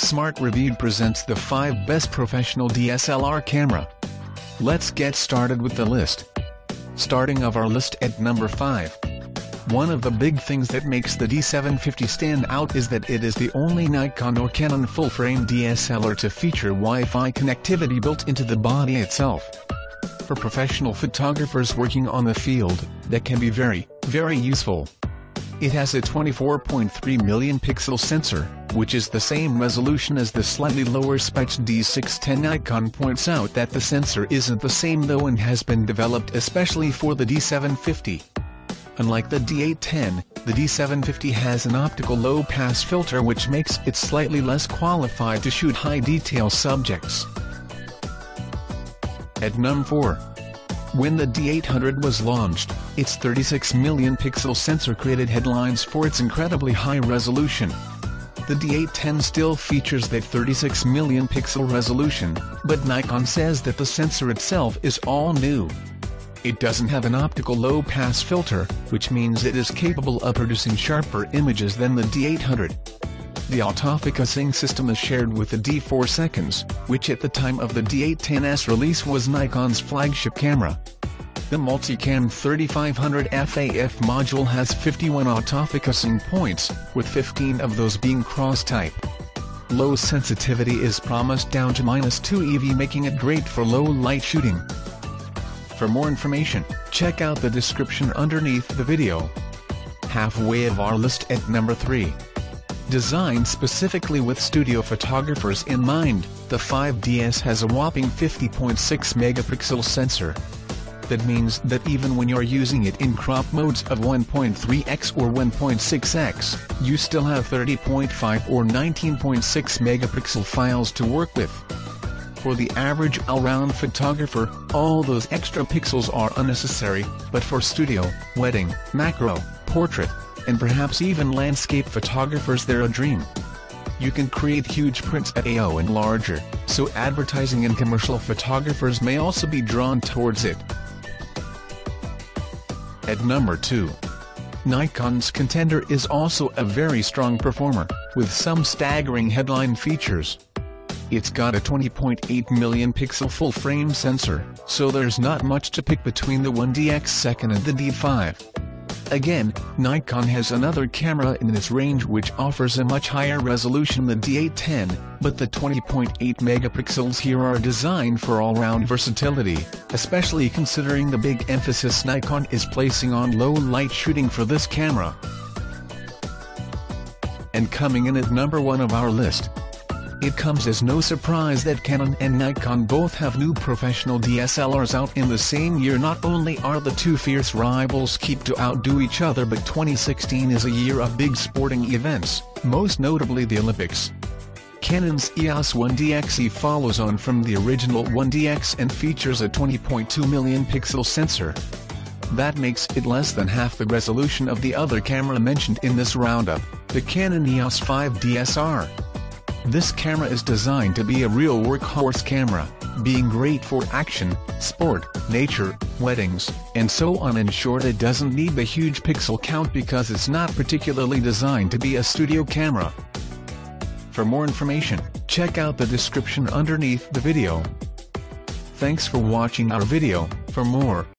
Smart Review presents the 5 best professional DSLR camera. Let's get started with the list. Starting of our list at number 5. One of the big things that makes the D750 stand out is that it is the only Nikon or Canon full-frame DSLR to feature Wi-Fi connectivity built into the body itself. For professional photographers working on the field, that can be very useful. It has a 24.3 million pixel sensor, which is the same resolution as the slightly lower spec D610. Nikon points out that the sensor isn't the same though and has been developed especially for the D750. Unlike the D810, the D750 has an optical low-pass filter which makes it slightly less qualified to shoot high-detail subjects. At number 4. When the D800 was launched, its 36 million pixel sensor created headlines for its incredibly high resolution. The D810 still features that 36 million pixel resolution, but Nikon says that the sensor itself is all new. It doesn't have an optical low-pass filter, which means it is capable of producing sharper images than the D800. The autofocusing system is shared with the D4 seconds, which at the time of the D810's release was Nikon's flagship camera. The Multicam 3500 FAF module has 51 autofocusing points, with 15 of those being cross-type. Low sensitivity is promised down to -2 eV, making it great for low-light shooting. For more information, check out the description underneath the video. Halfway of our list at number 3. Designed specifically with studio photographers in mind, the 5DS has a whopping 50.6 megapixel sensor. That means that even when you're using it in crop modes of 1.3x or 1.6x, you still have 30.5 or 19.6 megapixel files to work with. For the average all-round photographer, all those extra pixels are unnecessary, but for studio, wedding, macro, portrait, and perhaps even landscape photographers they're a dream. You can create huge prints at AO and larger, so advertising and commercial photographers may also be drawn towards it. At number 2. Nikon's contender is also a very strong performer, with some staggering headline features. It's got a 20.8 million pixel full-frame sensor, so there's not much to pick between the 1DX2 and the D5. Again, Nikon has another camera in its range which offers a much higher resolution than the D810, but the 20.8 megapixels here are designed for all-round versatility, especially considering the big emphasis Nikon is placing on low-light shooting for this camera. And coming in at number 1 of our list. It comes as no surprise that Canon and Nikon both have new professional DSLRs out in the same year. Not only are the two fierce rivals keep to outdo each other, but 2016 is a year of big sporting events, most notably the Olympics. Canon's EOS 1DXE follows on from the original 1DX and features a 20.2 million pixel sensor. That makes it less than half the resolution of the other camera mentioned in this roundup, the Canon EOS 5 DSR. This camera is designed to be a real workhorse camera, being great for action, sport, nature, weddings, and so on. In short, it doesn't need the huge pixel count because it's not particularly designed to be a studio camera. For more information, check out the description underneath the video. Thanks for watching our video. For more